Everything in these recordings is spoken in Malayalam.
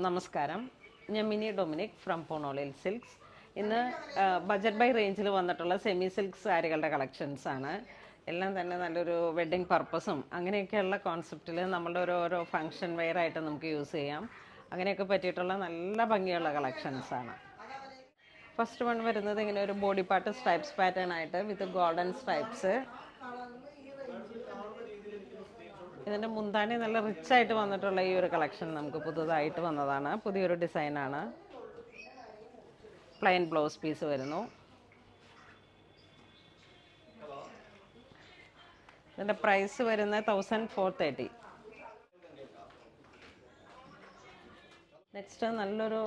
നമസ്കാരം. ഞാൻ മിനി ഡൊമിനിക് ഫ്രം പോണോളിൽ സിൽക്സ്. ഇന്ന് ബജറ്റ് ബൈ റേഞ്ചിൽ വന്നിട്ടുള്ള സെമി സിൽക്ക് സാരികളുടെ കളക്ഷൻസാണ്. എല്ലാം തന്നെ നല്ലൊരു വെഡ്ഡിങ് പർപ്പസും അങ്ങനെയൊക്കെയുള്ള കോൺസെപ്റ്റിൽ നമ്മളുടെ ഓരോ ഫങ്ഷൻ വെയർ ആയിട്ട് നമുക്ക് യൂസ് ചെയ്യാം. അങ്ങനെയൊക്കെ പറ്റിയിട്ടുള്ള നല്ല ഭംഗിയുള്ള കളക്ഷൻസാണ്. ഫസ്റ്റ് വൺ വരുന്നത് ഇങ്ങനെ ഒരു ബോഡി പാർട്ട് സ്ട്രൈപ്സ് പാറ്റേൺ ആയിട്ട് വിത്ത് ഗോൾഡൻ സ്ട്രൈപ്സ്. ഇതിൻ്റെ മുന്താണി നല്ല റിച്ച് ആയിട്ട് വന്നിട്ടുള്ള ഈ ഒരു കളക്ഷൻ നമുക്ക് പുതുതായിട്ട് വന്നതാണ്. പുതിയൊരു ഡിസൈനാണ്. പ്ലെയിൻ ബ്ലൗസ് പീസ് വരുന്നു. ഇതിൻ്റെ പ്രൈസ് വരുന്നത് 1430. നെക്സ്റ്റ് നല്ലൊരു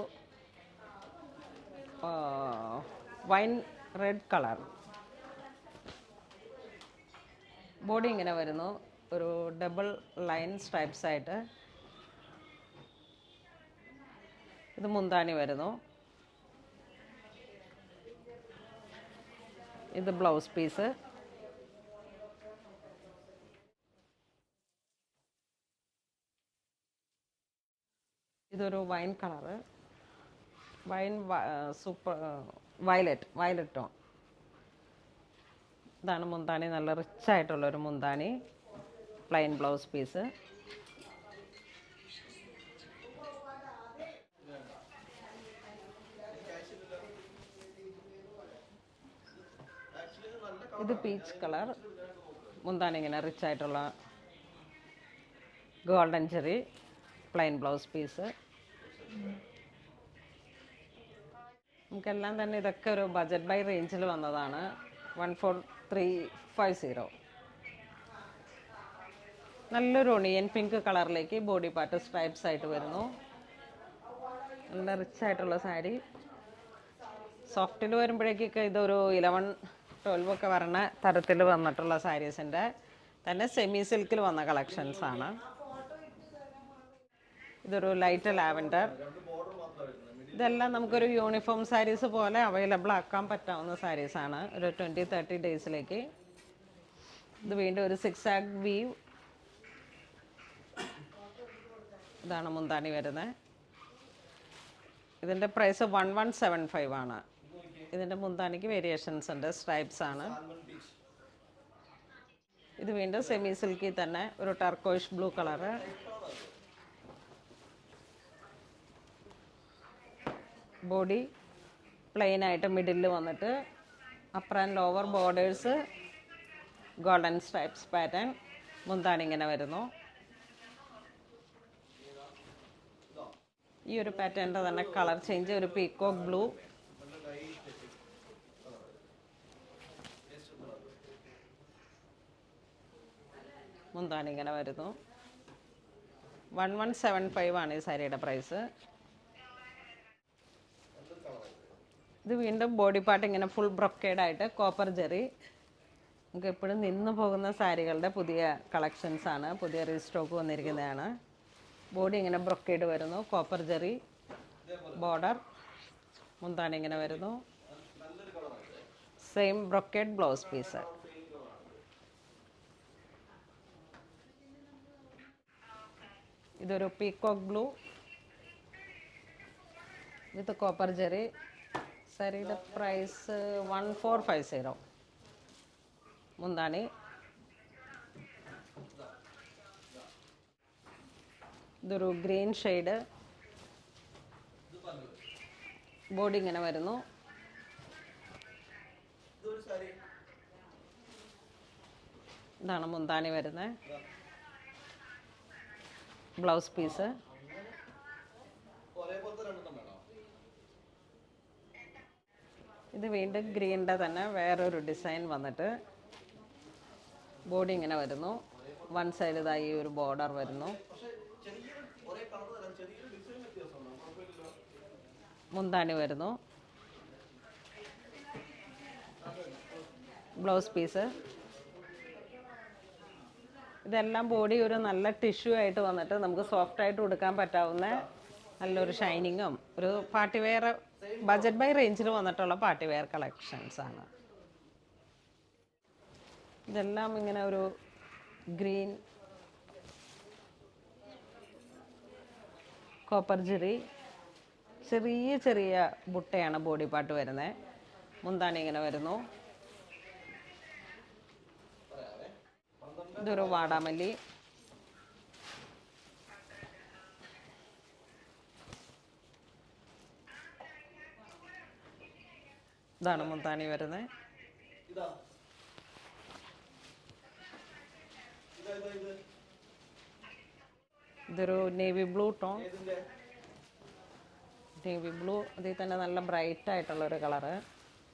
വൈൻ റെഡ് കളർ. ബോഡി ഇങ്ങനെ വരുന്നു, ഒരു ഡബിൾ ലൈൻ സ്ട്രൈപ്സ് ആയിട്ട്. ഇത് മുന്താണി വരുന്നു. ഇത് ബ്ലൗസ് പീസ്. ഇതൊരു wine colour, wine super violet tone. ഇതാണ് മുന്താണി, നല്ല റിച്ച് ആയിട്ടുള്ളൊരു മുന്താണി. Plain blouse piece. ഇത് പീച്ച് കളർ. മുന്താണി ഇങ്ങനെ റിച്ച് ആയിട്ടുള്ള golden cherry. Plain blouse piece. നമുക്കെല്ലാം തന്നെ ഇതൊക്കെ ഒരു ബജറ്റ് ബൈ റേഞ്ചിൽ വന്നതാണ്. 14350. നല്ലൊരു ഒണിയൻ പിങ്ക് കളറിലേക്ക് ബോഡി പാർട്ട് സ്ട്രൈപ്സ് ആയിട്ട് വരുന്നു. നല്ല റിച്ച് ആയിട്ടുള്ള സാരി. സോഫ്റ്റിൽ വരുമ്പോഴേക്കൊക്കെ ഇതൊരു 11-12 ഒക്കെ വരണ തരത്തിൽ വന്നിട്ടുള്ള സാരീസിൻ്റെ തന്നെ സെമി സിൽക്കിൽ വന്ന കളക്ഷൻസാണ്. ഇതൊരു ലൈറ്റ് ലാവൻഡർ. ഇതെല്ലാം നമുക്കൊരു യൂണിഫോം സാരീസ് പോലെ അവൈലബിൾ ആക്കാൻ പറ്റാവുന്ന സാരീസാണ്, ഒരു 20-30 ഡേയ്സിലേക്ക്. ഇത് വീണ്ടും ഒരു 6 ആഗ് വീവ്. ഇതാണ് മുന്താണി വരുന്നത്. ഇതിൻ്റെ പ്രൈസ് 1175 ആണ്. ഇതിൻ്റെ മുന്താണിക്ക് വേരിയേഷൻസ് ഉണ്ട്, സ്ട്രൈപ്സ് ആണ്. ഇത് വീണ്ടും സെമി സിൽക്കിൽ തന്നെ ഒരു turquoise blue colour. Body plain ആയിട്ട് മിഡിലിൽ വന്നിട്ട് upper and lower borders golden stripes pattern. മുന്താണി ഇങ്ങനെ വരുന്നു. ഈ ഒരു പാറ്റേണിൻ്റെ തന്നെ കളർ ചേഞ്ച്, ഒരു പീക്കോക്ക് ബ്ലൂ. മുന്താണി ഇങ്ങനെ വരുന്നു. 1175 ആണ് ഈ സാരിയുടെ പ്രൈസ്. ഇത് വീണ്ടും ബോഡി പാർട്ട് ഇങ്ങനെ ഫുൾ ബ്രൊക്കേഡായിട്ട് കോപ്പർ ജെറി. നമുക്ക് എപ്പോഴും നിന്ന് പോകുന്ന സാരികളുടെ പുതിയ കളക്ഷൻസാണ്, പുതിയ റീസ്റ്റോക്ക് വന്നിരിക്കുന്നതാണ്. ബോഡി ഇങ്ങനെ ബ്രൊക്കേഡ് വരുന്നു, കോപ്പർ ജെറി ബോർഡർ. മുന്താണി ഇങ്ങനെ വരുന്നു. Same brocade blouse piece. ഇതൊരു peacock blue with copper zari. സാരിയുടെ പ്രൈസ് 1450. മുന്താണി. ഇതൊരു ഗ്രീൻ ഷെയ്ഡ്. ബോഡി ഇങ്ങനെ വരുന്നു. ഇതാണ് മുന്താണി വരുന്നത്. Blouse piece. ഇത് വീണ്ടും ഗ്രീനിൻ്റെ തന്നെ വേറൊരു ഡിസൈൻ വന്നിട്ട് ബോഡി ഇങ്ങനെ വരുന്നു. വൺ സൈഡ് ഇതായി ഒരു ബോർഡർ വരുന്നു. മുന്താണി വരുന്നു. Blouse piece. ഇതെല്ലാം ബോഡി ഒരു നല്ല ടിഷ്യൂ ആയിട്ട് വന്നിട്ട് നമുക്ക് സോഫ്റ്റായിട്ട് കൊടുക്കാൻ പറ്റാവുന്ന നല്ലൊരു ഷൈനിങ്ങും ഒരു പാർട്ടി വെയർ ബജറ്റ് ബൈ റേഞ്ചിൽ വന്നിട്ടുള്ള പാർട്ടി വെയർ കളക്ഷൻസാണ്. ഇതെല്ലാം ഇങ്ങനെ ഒരു ഗ്രീൻ കോപ്പർ ജെറി, ചെറിയ ചെറിയ ബുട്ടയാണ് ബോഡി പാർട്ട് വരുന്നത്. മുന്താണി ഇങ്ങനെ വരുന്നു. ഇതൊരു വാടാമല്ലി. ഇതാണ് മുന്താണി വരുന്നത്. ഇതൊരു navy blue tone. Navy blue അതിൽ തന്നെ നല്ല ബ്രൈറ്റ് ആയിട്ടുള്ള ഒരു കളറ്,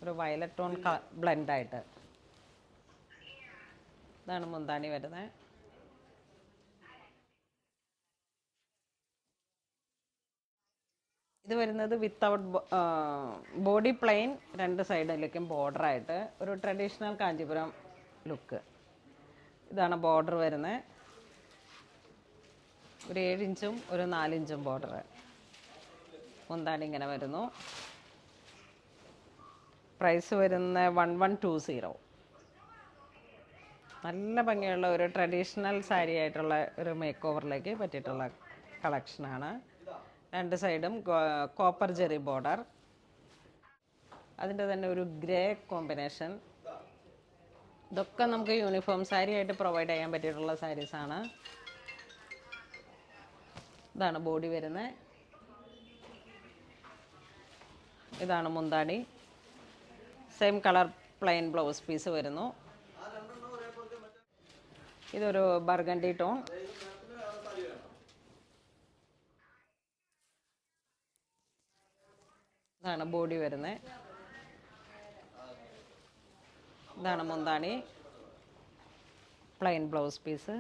ഒരു വയലറ്റ് ടോൺ ബ്ലെൻഡായിട്ട്. ഇതാണ് മുന്താണി വരുന്നത്. ഇത് വരുന്നത് വിത്തൗട്ട് ബോഡി പ്ലെയിൻ, രണ്ട് സൈഡിലേക്കും ബോർഡറായിട്ട് ഒരു ട്രഡീഷണൽ കാഞ്ചീപുരം ലുക്ക്. ഇതാണ് ബോർഡർ വരുന്നത്. ഒരു 7 ഇഞ്ചും ഒരു 4 ഇഞ്ചും ബോർഡർ. മുന്താണി ഇങ്ങനെ വരുന്നു. പ്രൈസ് വരുന്ന 1120. നല്ല ഭംഗിയുള്ള ഒരു ട്രഡീഷണൽ സാരി ആയിട്ടുള്ള ഒരു മേക്ക് ഓവറിലേക്ക് പറ്റിയിട്ടുള്ള കളക്ഷനാണ്. രണ്ട് സൈഡും കോപ്പർ ജെറി ബോർഡർ. അതിൻ്റെ തന്നെ ഒരു ഗ്രേ കോമ്പിനേഷൻ. ഇതൊക്കെ നമുക്ക് യൂണിഫോം സാരി ആയിട്ട് പ്രൊവൈഡ് ചെയ്യാൻ പറ്റിയിട്ടുള്ള സാരീസാണ്. ഇതാണ് ബോഡി വരുന്നത്. ഇതാണ് മുന്താണി. Same colour plain blouse piece വരുന്നു. ഇതൊരു ബർഗണ്ടി ടോൺ. ഇതാണ് ബോഡി വരുന്നത്. ഇതാണ് മുന്താണി, പ്ലെയിൻ ബ്ലൗസ് പീസ്.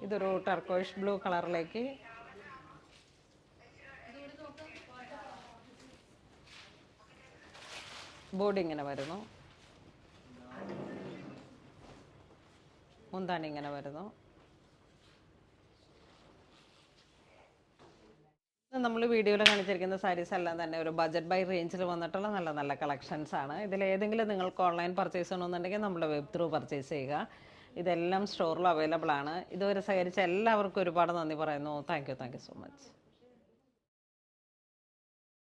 ഇതൊരു ടർക്കോയിഷ് ബ്ലൂ കളറിലേക്ക് ബോഡി ഇങ്ങനെ വരുന്നു. മുന്താണി ഇങ്ങനെ വരുന്നു. നമ്മൾ വീഡിയോയിൽ കാണിച്ചിരിക്കുന്ന സാരീസ് എല്ലാം തന്നെ ഒരു ബജറ്റ് ബൈ റേഞ്ചിൽ വന്നിട്ടുള്ള നല്ല നല്ല കളക്ഷൻസ് ആണ്. ഇതിലേതെങ്കിലും നിങ്ങൾക്ക് ഓൺലൈൻ പർച്ചേസ് ചെയ്യണമെന്നുണ്ടെങ്കിൽ നമ്മുടെ വെബ് ത്രൂ പർച്ചേസ് ചെയ്യുക. ഇതെല്ലാം സ്റ്റോറിൽ അവൈലബിൾ ആണ്. ഇതുവരെ സഹകരിച്ച എല്ലാവർക്കും ഒരുപാട് നന്ദി പറയുന്നു. Thank you so much.